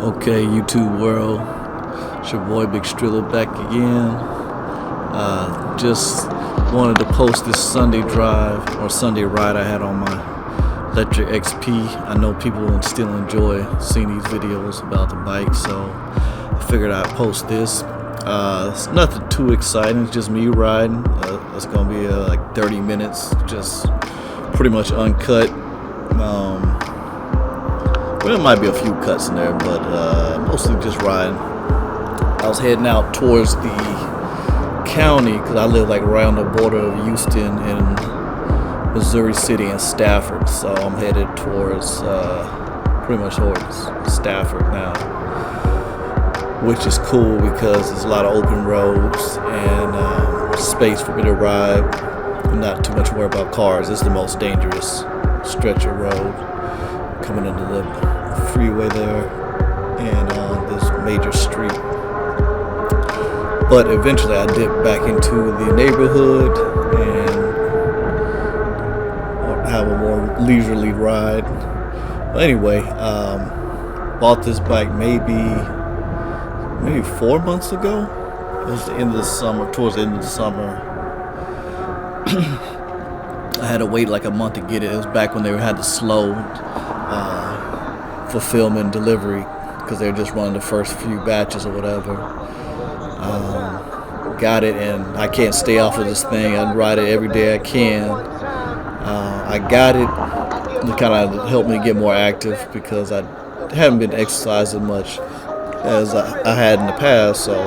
Okay, YouTube world, it's your boy Big Strilla back again. Just wanted to post this Sunday drive or Sunday ride I had on my electric XP. I know people still enjoy seeing these videos about the bike, so I figured I'd post this. It's nothing too exciting, it's just me riding. It's gonna be like 30 minutes, just pretty much uncut. Well, there might be a few cuts in there, but mostly just riding. I was heading out towards the county because I live like right on the border of Houston and Missouri City and Stafford. So I'm headed towards, pretty much towards Stafford now, which is cool because there's a lot of open roads and space for me to ride. Not too much worry about cars. It's the most dangerous stretch of road coming into the freeway there and this major street. But eventually I dipped back into the neighborhood and have a more leisurely ride. But anyway, bought this bike maybe 4 months ago. It was the end of the summer, towards the end of the summer. I had to wait like a month to get it. It was back when they had the slow fulfillment delivery because they were just running the first few batches or whatever. Got it, and I can't stay off of this thing. I ride it every day I can. I got it to kind of help me get more active because I haven't been exercising much as I had in the past, so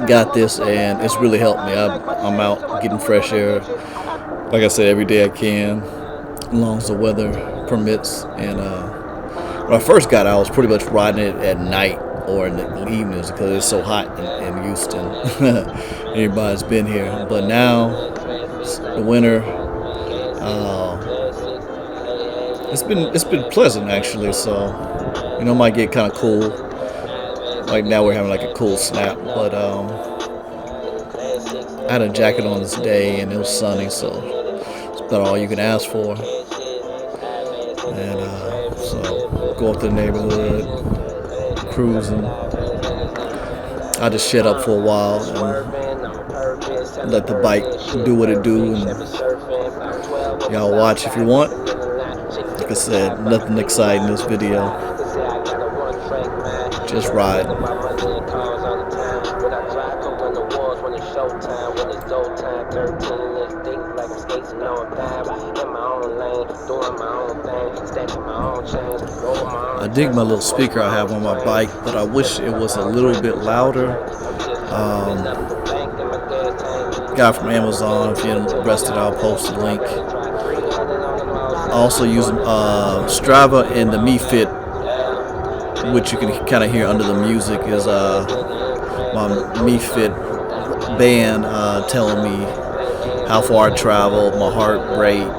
got this and it's really helped me. I'm out getting fresh air, like I said, every day I can, as long as the weather permits. And when I first got it, I was pretty much riding it at night or in the evenings because it's so hot in Houston. Everybody's been here, but now the winter, it's been pleasant actually. So it might get kind of cool. Like now we're having like a cool snap, but I had a jacket on this day and it was sunny, so it's about all you can ask for. And so go up to the neighborhood, cruising. I just shut up for a while and let the bike do what it do, and y'all watch if you want. Like I said, nothing exciting in this video. Just ride. I dig my little speaker I have on my bike, but I wish it was a little bit louder. Got from Amazon. If you're interested, I'll post the link. I also use Strava and the Mi Fit, which you can kind of hear under the music, is my Mi Fit band telling me how far I traveled, my heart rate,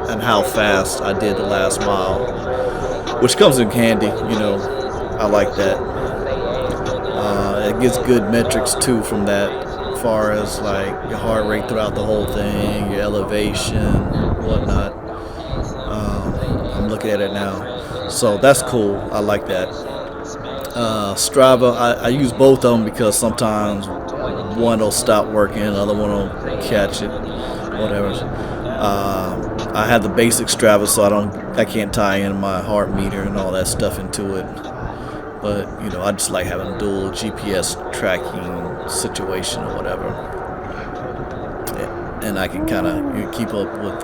and how fast I did the last mile, which comes in handy. I like that. It gets good metrics too from that, as far as like your heart rate throughout the whole thing, your elevation, whatnot. I'm looking at it now, so that's cool. I like that. Strava, I use both of them because sometimes one will stop working, the other one will catch it, whatever. I have the basic Strava, so I can't tie in my heart meter and all that stuff into it. But I just like having a dual GPS tracking situation or whatever, and I can kind of keep up with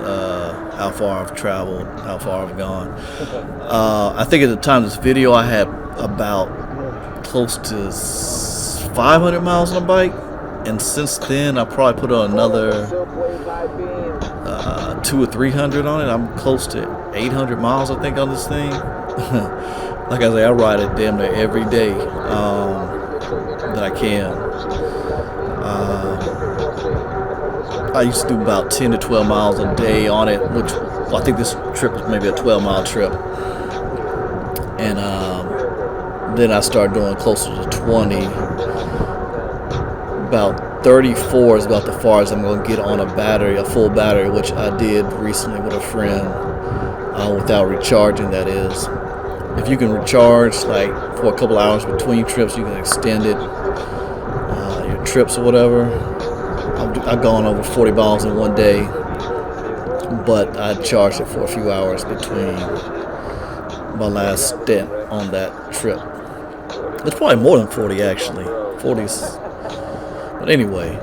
how far I've traveled, how far I've gone. I think at the time of this video, I had about close to 500 miles on a bike, and since then I probably put on another 200 or 300 on it. I'm close to 800 miles, I think, on this thing. Like I say, I ride it damn near every day that I can. I used to do about 10 to 12 miles a day on it, which I think this trip was maybe a 12-mile trip. And then I started doing closer to 20. About 34 is about the farthest I'm going to get on a full battery, which I did recently with a friend, without recharging, that is. If you can recharge like for a couple hours between trips, you can extend it, your trips or whatever. I've gone over 40 miles in one day, but I charged it for a few hours between my last stint on that trip. It's probably more than 40 actually. 40s. But anyway,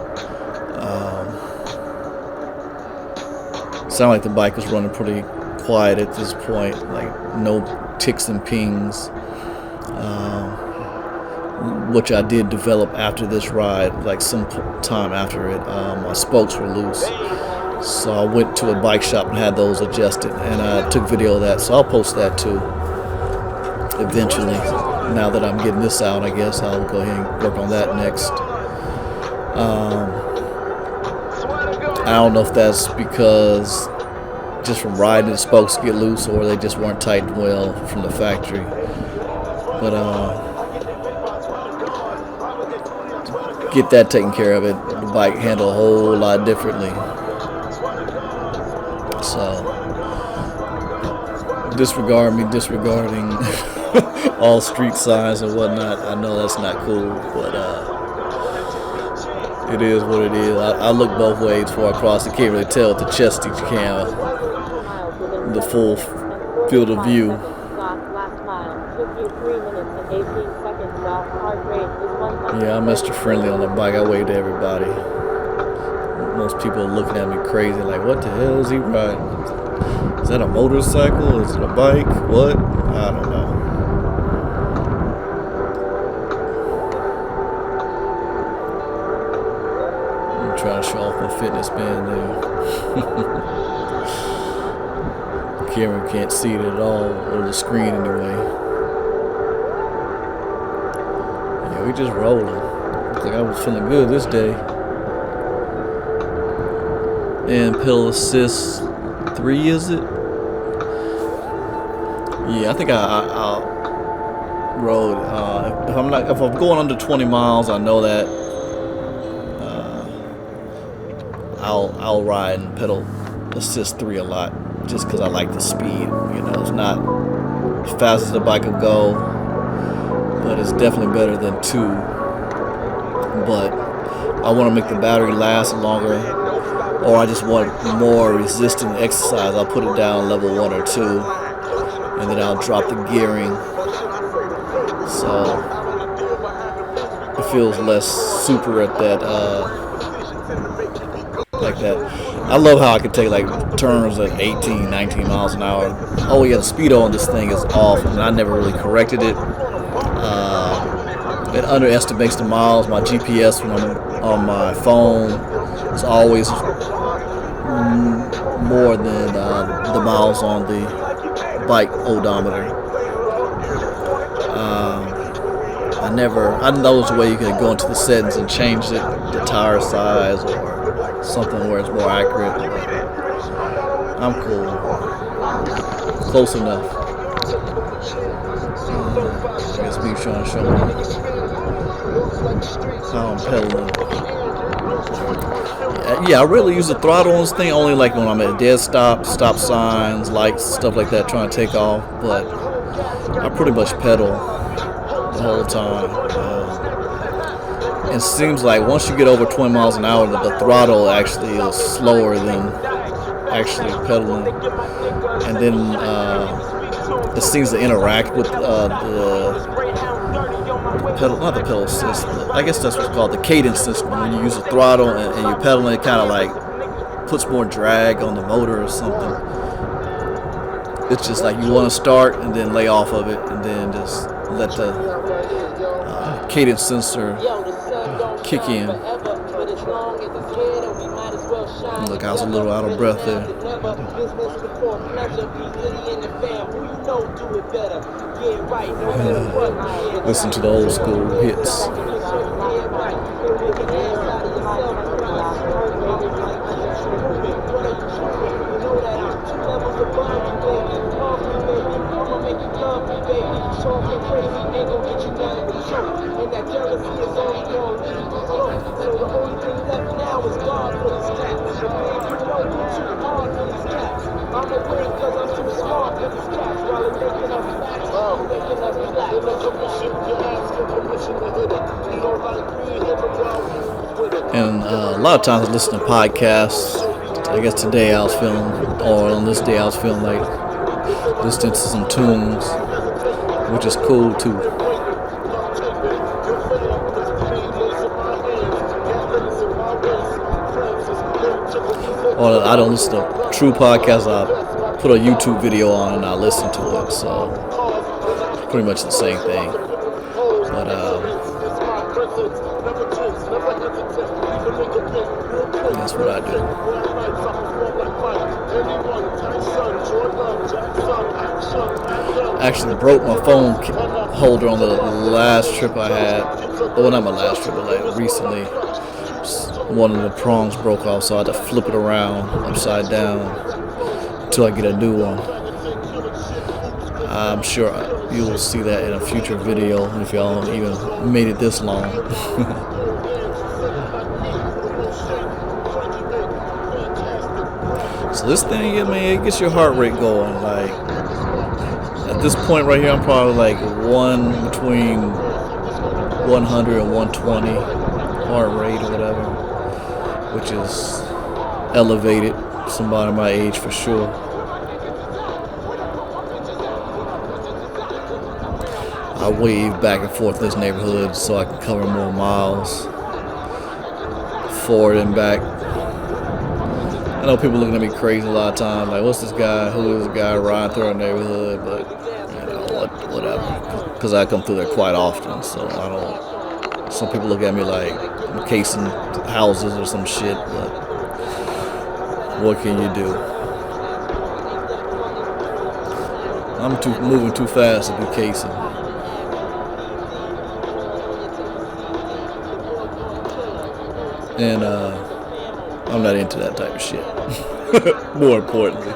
sounded like the bike was running pretty quiet at this point, like no ticks and pings, which I did develop after this ride, like some time after it. My spokes were loose, so I went to a bike shop and had those adjusted, and I took video of that, so I'll post that too eventually. Now that I'm getting this out, I guess I'll go ahead and work on that next. I don't know if that's because just from riding the spokes get loose, or they just weren't tightened well from the factory. But get that taken care of, the bike handle a whole lot differently. So disregard me disregarding all street signs and whatnot. I know that's not cool, but it is what it is. I look both ways before I cross. You can't really tell with the chest that you can, the full field of view. Yeah, I'm Mr. Friendly on the bike. I wave to everybody. Most people are looking at me crazy, like, what the hell is he riding? Is that a motorcycle? Is it a bike? What? I don't know. I'm trying to show off my fitness band there. The camera can't see it at all, or the screen anyway. Yeah, we just rolling. Looks like I was feeling good this day. And pedal assist 3, is it? Yeah, I think I rode. If I'm going under 20 miles, I know that I'll ride and pedal assist 3 a lot, just because I like the speed. You know, it's not as fast as the bike will go, but it's definitely better than 2. But I want to make the battery last longer, or I just want more resistant exercise. I'll put it down level 1 or 2, and then I'll drop the gearing, so it feels less super at that, like that. I love how I can take like turns at 18, 19 miles an hour. Oh yeah, the speedo on this thing is off, and I never really corrected it. It underestimates the miles. My GPS when I'm on my phone is always more than the miles on the bike odometer. I know there's a way you can go into the settings and change it, the tire size or something where it's more accurate. I'm cool. Close enough. I guess me trying to show me how I'm pedaling. Yeah, I really use the throttle on this thing only like when I'm at dead stop signs, lights, stuff like that, trying to take off. But I pretty much pedal the whole time. It seems like once you get over 20 miles an hour, the throttle actually is slower than actually pedaling, and then it seems to interact with the pedal, not the pedal system. I guess that's what's called the cadence system. When you use the throttle and you're pedaling, it kind of like puts more drag on the motor or something. It's just like you want to start and then lay off of it, and then just let the cadence sensor kick in. Look, I was a little out of breath there. Listen to the old school hits. And a lot of times I listen to podcasts. I guess today I was feeling, or on this day I was feeling like listening to some tunes, which is cool too. Or I don't listen to true podcasts. I put a YouTube video on and I listen to it. So it's pretty much the same thing. But that's what I do. I actually broke my phone holder on the last trip I had. Well, not my last trip, but like recently. One of the prongs broke off, so I had to flip it around upside down until I get a new one. I'm sure you will see that in a future video if y'all even made it this long. So this thing, man, it gets your heart rate going. Like at this point right here, I'm probably like between 100 and 120 heart rate or whatever, which is elevated. Somebody my age for sure. I wave back and forth this neighborhood so I can cover more miles forward and back. I know people looking at me crazy a lot of times, like, what's this guy? Who is this guy riding through our neighborhood? But you know, whatever, because I come through there quite often, so I don't. Some people look at me like I'm casing houses or some shit, but what can you do? I'm moving too fast to be casing. And I'm not into that type of shit. More importantly.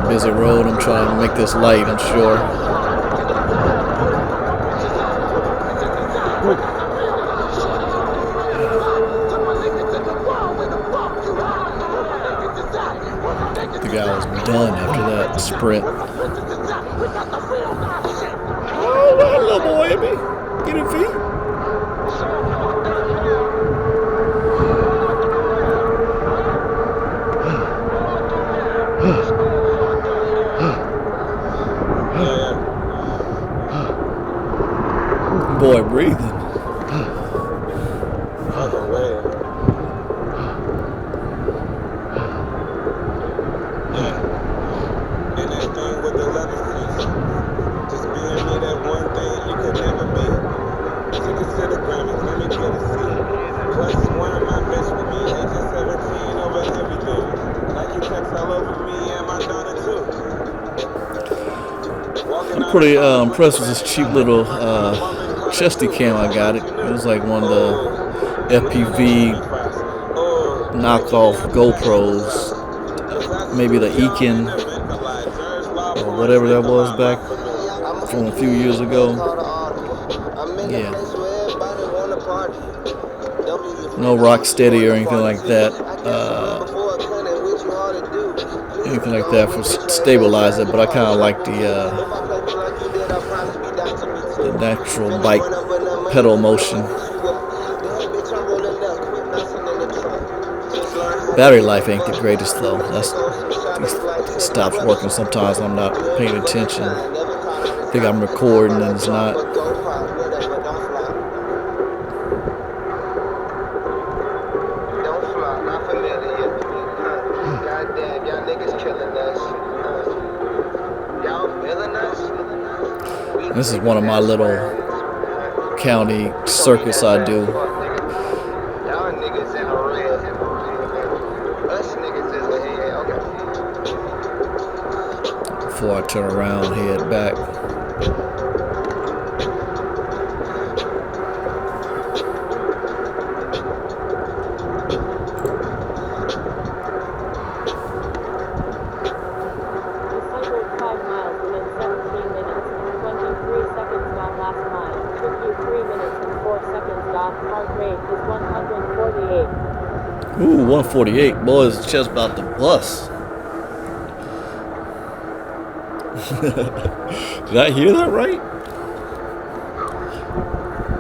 Busy road. I'm trying to make this light, I'm sure. I think I was done after that sprint. Oh, well, little boy at me. Get him feet. Boy, breathing. I'm pretty impressed with this cheap little chesty cam I got. It was like one of the FPV knockoff GoPros, maybe the Ekin or whatever that was back from a few years ago. Yeah. No Rocksteady or anything like that. anything like that for stabilize it, but I kind of like the natural bike pedal motion. Battery life ain't the greatest though. It stops working sometimes. I'm not paying attention. I think I'm recording and it's not. This is one of my little county circuits I do. Before I turn around and head back. Ooh, 148. Boy, it's just about to bust. Did I hear that right?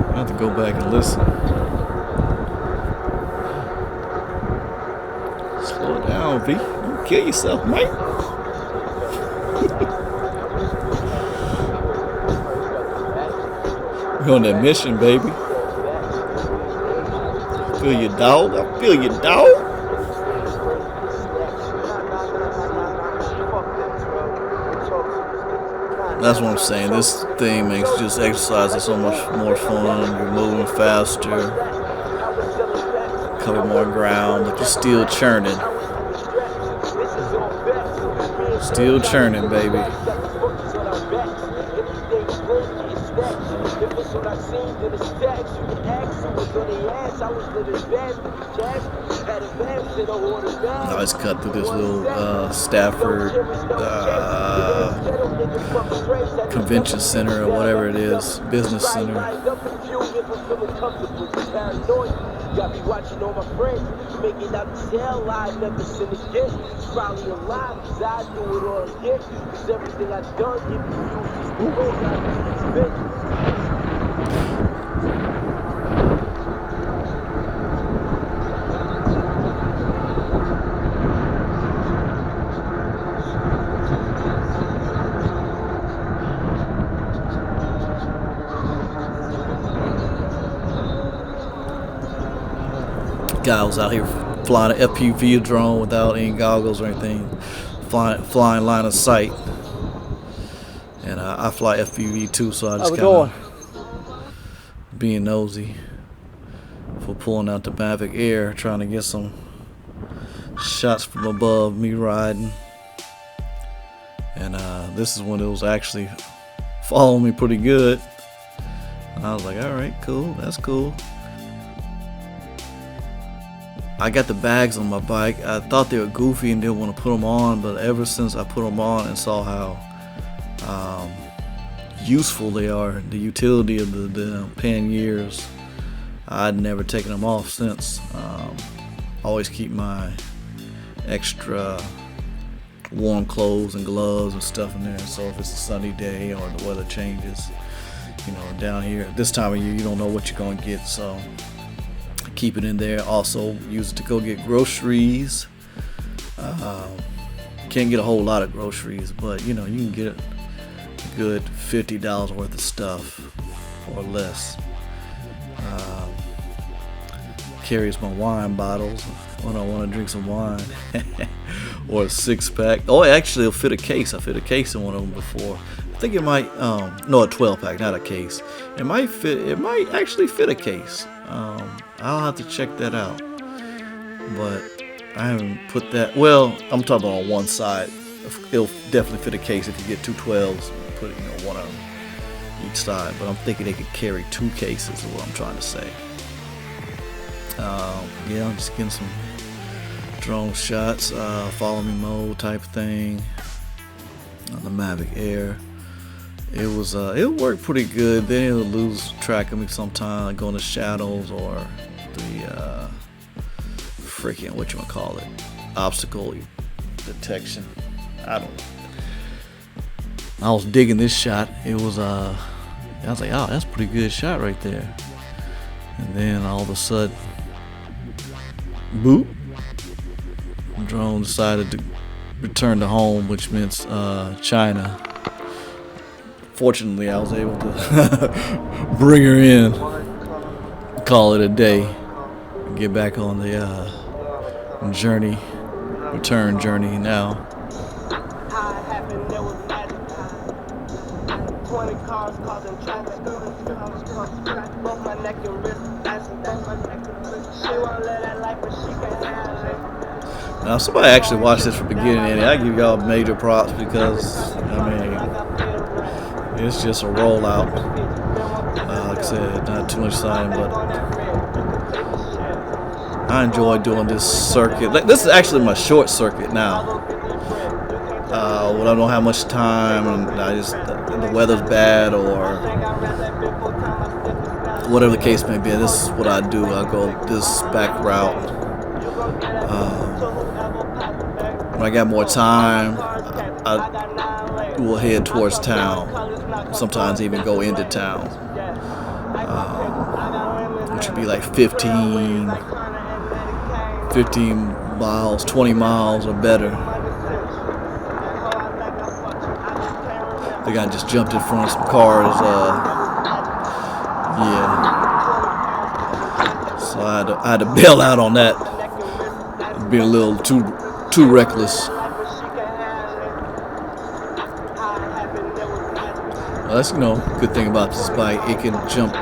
I have to go back and listen. Slow it down, V. Don't kill yourself, mate. We're on that mission, baby. I feel you, dog. I feel you, dog. That's what I'm saying. This thing makes just exercising so much more fun. You're moving faster, cover more ground, but you're still churning. Still churning, baby. I just cut through this little Stafford convention center or whatever it is, business center. Got me watching all my friends making out the tail line, never sin again. Probably alive, cause I do it all again. Cause everything I've done, if you use this, guy was out here flying an FPV drone without any goggles or anything, flying line of sight. And I fly FPV too, so I just kind of being nosy for pulling out the Mavic Air, trying to get some shots from above me riding. And this is when it was actually following me pretty good. And I was like, all right, cool, that's cool. I got the bags on my bike. I thought they were goofy and didn't want to put them on, but ever since I put them on and saw how useful they are, the utility of the panniers, I'd never taken them off since. Always keep my extra warm clothes and gloves and stuff in there, so if it's a sunny day or the weather changes, you know, down here at this time of year, you don't know what you're going to get, so keep it in there. Also use it to go get groceries. Can't get a whole lot of groceries, but you know, you can get a good $50 worth of stuff or less. Carries my wine bottles when I want to drink some wine. Or a 6-pack. Oh, actually it'll fit a case. I fit a case in one of them before. I think it might no, a 12-pack, not a case. It might actually fit a case. I'll have to check that out, but I haven't put that. Well, I'm talking about on one side. It'll definitely fit a case if you get two 12s. Put one on each side. But I'm thinking they could carry 2 cases. Is what I'm trying to say. Yeah, I'm just getting some drone shots, follow me mode type thing on the Mavic Air. It worked pretty good. Then it'll lose track of me sometime, go in the shadows or the freaking obstacle detection. I was digging this shot. It was I was like, oh, that's a pretty good shot right there. And then all of a sudden, boop, the drone decided to return to home, which meant China. Fortunately, I was able to bring her in, call it a day, and get back on the return journey now. Now, somebody actually watched this from beginning to end. I give y'all major props because, I mean, it's just a rollout. Like I said, not too much time, but I enjoy doing this circuit. This is actually my short circuit now. When I don't have much time and the weather's bad or whatever the case may be, this is what I do. I go this back route. When I got more time, I will head towards town. Sometimes even go into town, which would be like 15 miles, 20 miles or better. I think I just jumped in front of some cars. Yeah. So I had to bail out on that. Being a little too reckless. Well, that's good thing about this bike. It can jump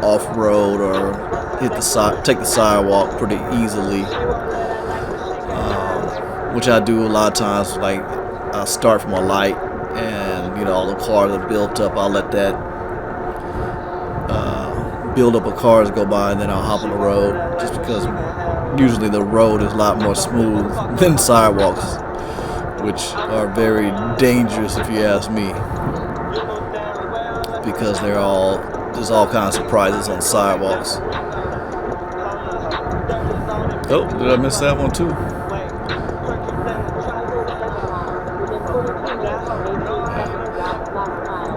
off road or take the sidewalk pretty easily, which I do a lot of times. Like I start from a light, and all the cars are built up. I'll let that build up of cars go by, and then I'll hop on the road, just because usually the road is a lot more smooth than sidewalks, which are very dangerous if you ask me, because there's all kinds of surprises on sidewalks. Oh, did I miss that one too?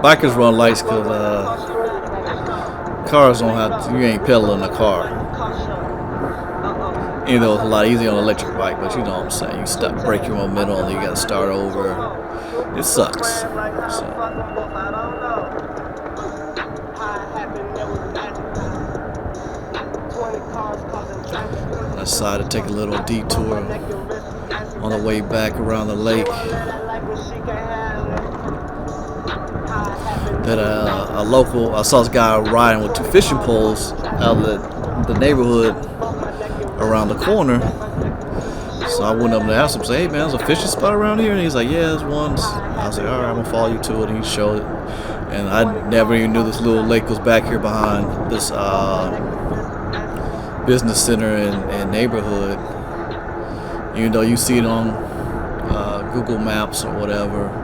Bikers run lights because cars don't have to, you ain't pedaling a car. It's a lot easier on an electric bike, but you know what I'm saying. You break your momentum, and you gotta start over. It sucks. So I decided to take a little detour on the way back around the lake. That I saw this guy riding with 2 fishing poles out of the neighborhood around the corner. So I went up and asked him, hey man, there's a fishing spot around here? And he's like, yeah, there's one. I was like, alright, I'm gonna follow you to it. And he showed it. And I never even knew this little lake was back here behind this business center and neighborhood. Even though you see it on Google Maps or whatever.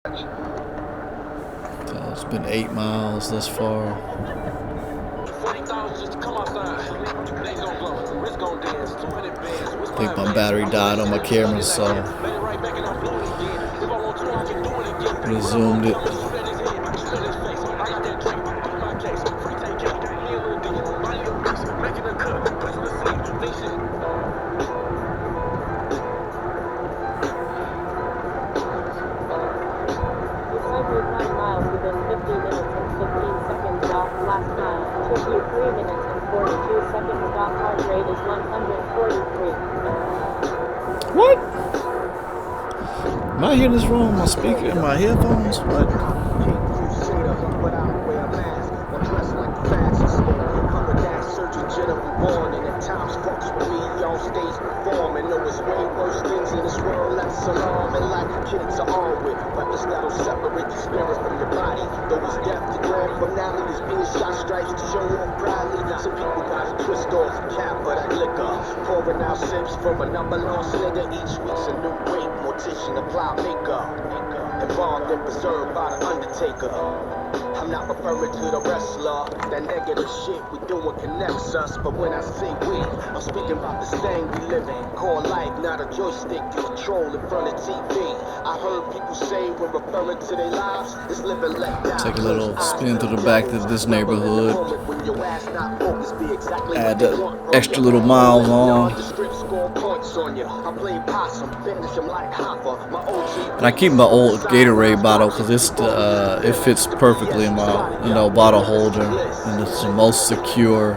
So it's been 8 miles thus far. I think my battery died on my camera, so resumed it. What? Am I hearing this wrong? My speaker in my headphones? What? Pouring out sips from a number lost nigga. Each week's a new weight. Mortician, apply makeup. Embalmed and preserved by the Undertaker. I'm not referring to the wrestler. That negative shit we doing connects us. But when I say we, I'm speaking about this thing we live in. Call life, not a joystick you control in front of TV. I heard people say when referring to their lives, it's living let die. Take a little spin through the back of this neighborhood. Add the extra little miles on. And I keep my old Gatorade bottle because it fits perfectly in my bottle holder, and it's the most secure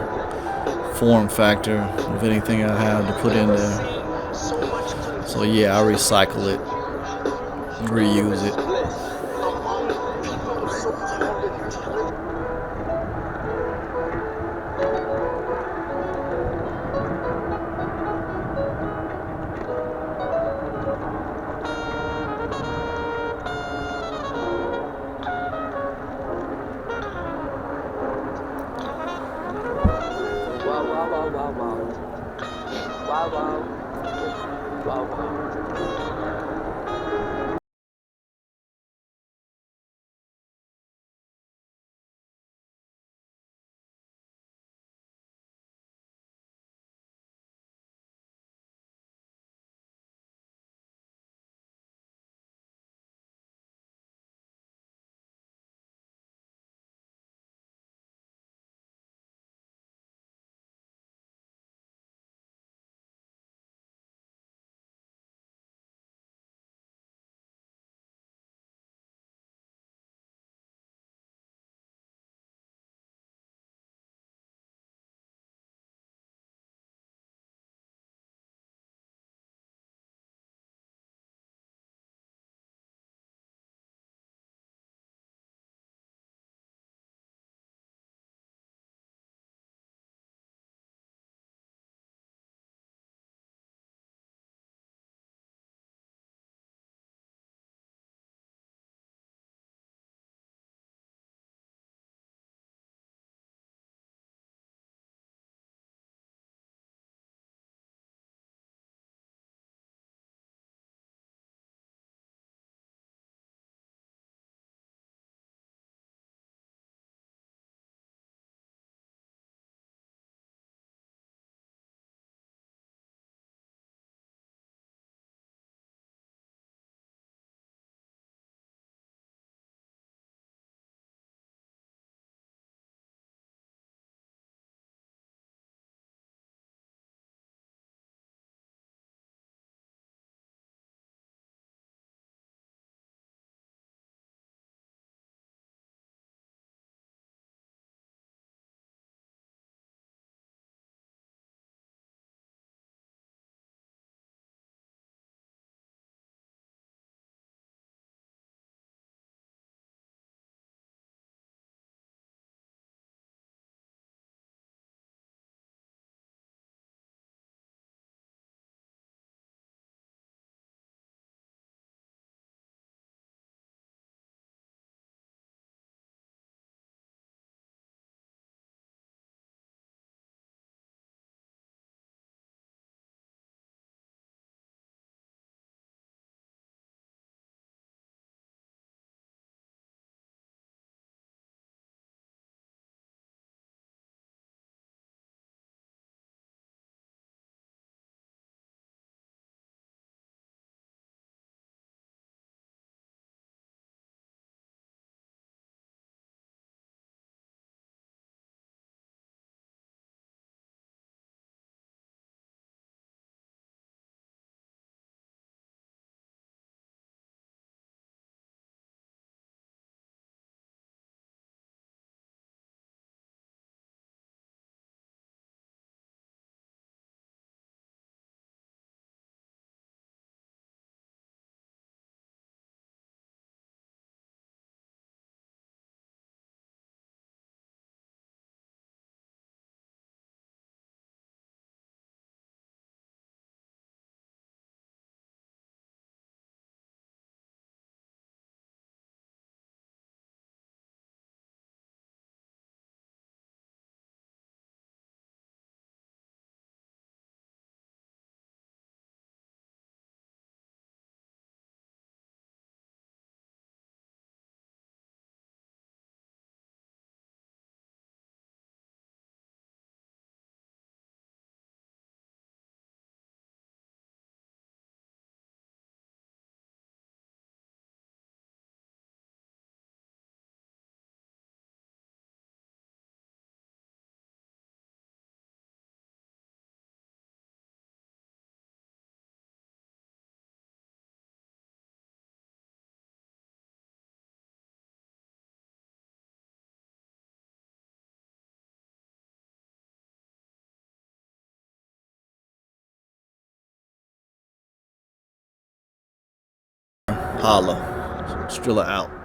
form factor of anything I have to put in there. So yeah, I recycle it, reuse it. Wow. Holla. Strilla out.